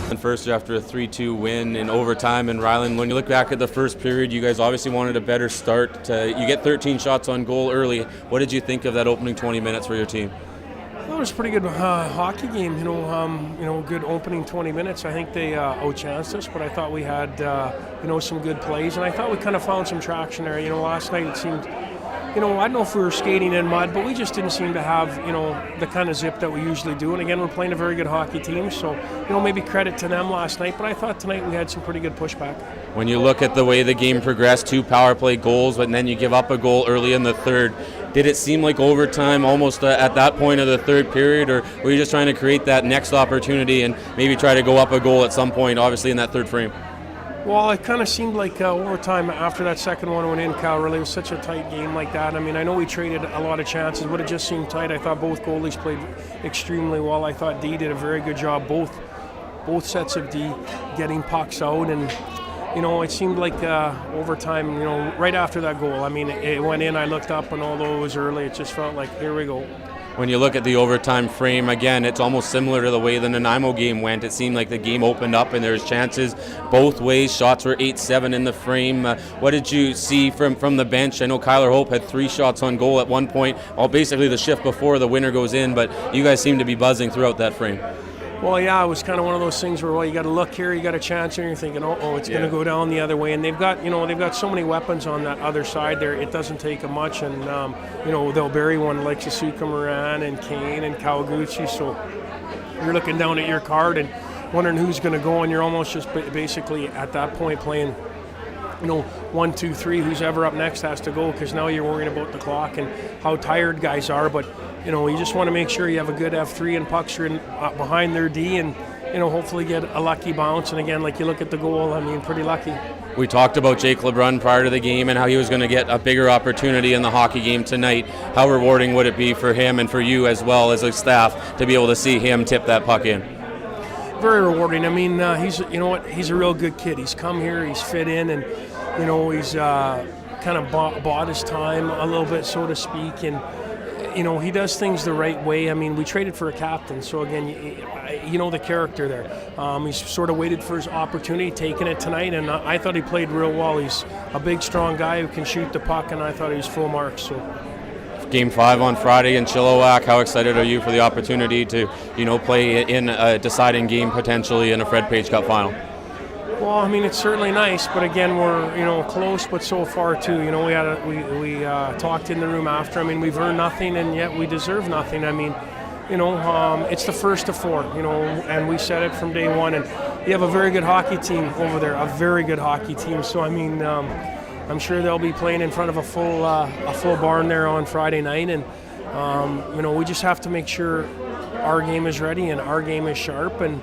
And Ferster after a 3-2 win in overtime. And Rylan, when you look back at the first period, you guys obviously wanted a better start. You get 13 shots on goal early. What did you think of that opening 20 minutes for your team? Well, it was a pretty good hockey game. Good opening 20 minutes. I think they outchanced us, but I thought we had some good plays, and I thought we kind of found some traction there. Last night it seemed. I don't know if we were skating in mud, but we just didn't seem to have, the kind of zip that we usually do. And again, we're playing a very good hockey team, so, maybe credit to them last night. But I thought tonight we had some pretty good pushback. When you look at the way the game progressed, 2 power play goals, but then you give up a goal early in the third, did it seem like overtime almost at that point of the third period, or were you just trying to create that next opportunity and maybe try to go up a goal at some point, obviously in that third frame? Well, it kind of seemed like overtime after that second one went in, Cal. Really, it was such a tight game like that. I mean, I know we traded a lot of chances, but it just seemed tight. I thought both goalies played extremely well. I thought D did a very good job, both sets of D, getting pucks out. And, it seemed like overtime, right after that goal. I mean, it went in, I looked up, and although it was early, it just felt like, here we go. When you look at the overtime frame, again, it's almost similar to the way the Nanaimo game went. It seemed like the game opened up and there's chances both ways. Shots were 8-7 in the frame. What did you see from the bench? I know Kyler Hope had 3 shots on goal at one point, basically the shift before the winner goes in, but you guys seem to be buzzing throughout that frame. Well, yeah, it was kind of one of those things where, you got to look here, you got a chance here, and you're thinking, it's going to go down the other way. And they've got so many weapons on that other side there. It doesn't take them much, and they'll bury one like Suzuka Moran and Kane and Kawaguchi. So you're looking down at your card and wondering who's going to go, and you're almost just basically at that point playing 1, 2, 3, who's ever up next has to go, because now you're worrying about the clock and how tired guys are. But you just want to make sure you have a good F3 and pucks are in, behind their D, and hopefully get a lucky bounce. And again, like you look at the goal, I mean, pretty lucky. We talked about Jake Lebrun prior to the game and how he was going to get a bigger opportunity in the hockey game tonight. How rewarding would it be for him and for you as well as a staff to be able to see him tip that puck in? Very rewarding. I mean, he's a real good kid. He's come here, he's fit in, and he's kind of bought his time a little bit, so to speak, and he does things the right way. I mean, we traded for a captain, so again, the character there. He's sort of waited for his opportunity, taking it tonight, and I thought he played real well. He's a big, strong guy who can shoot the puck, and I thought he was full marks. So. Game 5 on Friday in Chilliwack. How excited are you for the opportunity to, play in a deciding game potentially in a Fred Page Cup final? Well, I mean, it's certainly nice, but again, we're close, but so far too. We talked in the room after. I mean, we've earned nothing, and yet we deserve nothing. I mean, it's the first of 4. And we said it from day one. And you have a very good hockey team over there, a very good hockey team. So I mean, I'm sure they'll be playing in front of a full barn there on Friday night, and we just have to make sure our game is ready and our game is sharp, and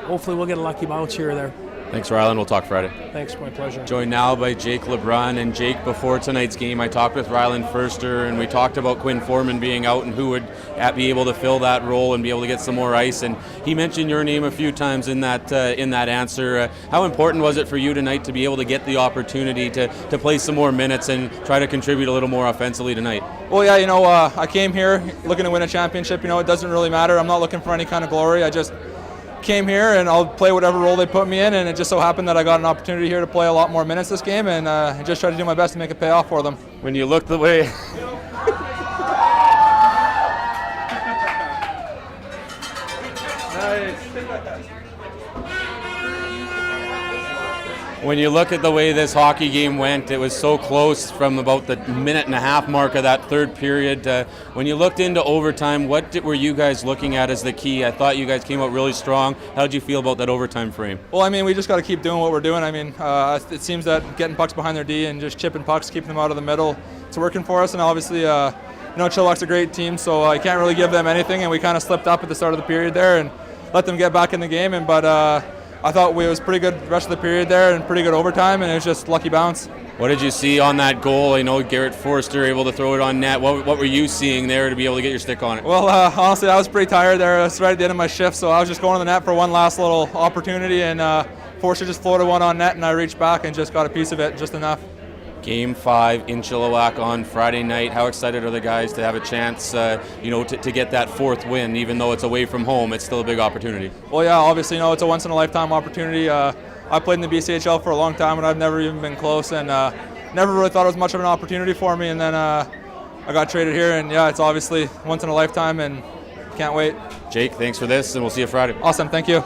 hopefully we'll get a lucky bounce here or there. Thanks, Rylan. We'll talk Friday. Thanks, my pleasure. Joined now by Jake Lebrun. And Jake, before tonight's game, I talked with Rylan Ferster, and we talked about Quinn Foreman being out and who would be able to fill that role and be able to get some more ice. And he mentioned your name a few times in that answer. How important was it for you tonight to be able to get the opportunity to play some more minutes and try to contribute a little more offensively tonight? Well, yeah, I came here looking to win a championship. It doesn't really matter. I'm not looking for any kind of glory. I just came here and I'll play whatever role they put me in, and it just so happened that I got an opportunity here to play a lot more minutes this game, and I just try to do my best to make it pay off for them. When you look the way When you look at the way this hockey game went, it was so close from about the minute and a half mark of that third period. When you looked into overtime, what were you guys looking at as the key? I thought you guys came out really strong. How did you feel about that overtime frame? Well, I mean, we just got to keep doing what we're doing. I mean, it seems that getting pucks behind their D and just chipping pucks, keeping them out of the middle, it's working for us. And obviously, Chilliwack's a great team, so I can't really give them anything. And we kind of slipped up at the start of the period there and let them get back in the game. But I thought it was pretty good the rest of the period there and pretty good overtime, and it was just lucky bounce. What did you see on that goal? I know Garrett Forster able to throw it on net. What were you seeing there to be able to get your stick on it? Well, honestly, I was pretty tired there. It was right at the end of my shift, so I was just going to the net for one last little opportunity, and Forster just floated one on net, and I reached back and just got a piece of it, just enough. Game 5 in Chilliwack on Friday night. How excited are the guys to have a chance, to get that 4th win? Even though it's away from home, it's still a big opportunity. Well, yeah, obviously, it's a once-in-a-lifetime opportunity. I played in the BCHL for a long time, and I've never even been close, and never really thought it was much of an opportunity for me. And then I got traded here, and yeah, it's obviously once in a lifetime, and can't wait. Jake, thanks for this, and we'll see you Friday. Awesome, thank you.